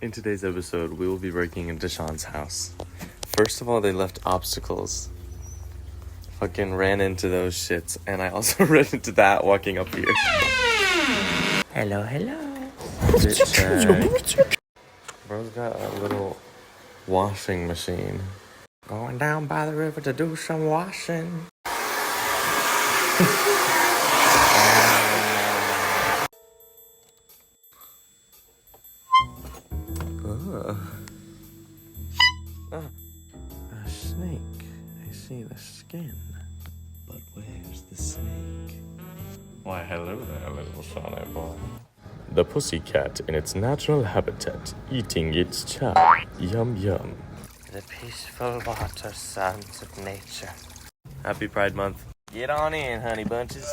In today's episode, we will be breaking into Sean's house. First of all, they left obstacles. Fucking ran into those shits, and I also ran into that walking up here. Hello. Bro's got a little washing machine. Going down by the river to do some washing. A snake. I see the skin. But where's the snake? Why, hello there, little Shawnee boy. The pussycat in its natural habitat, eating its chow. Yum yum. The peaceful water sounds of nature. Happy Pride Month. Get on in, honey bunches.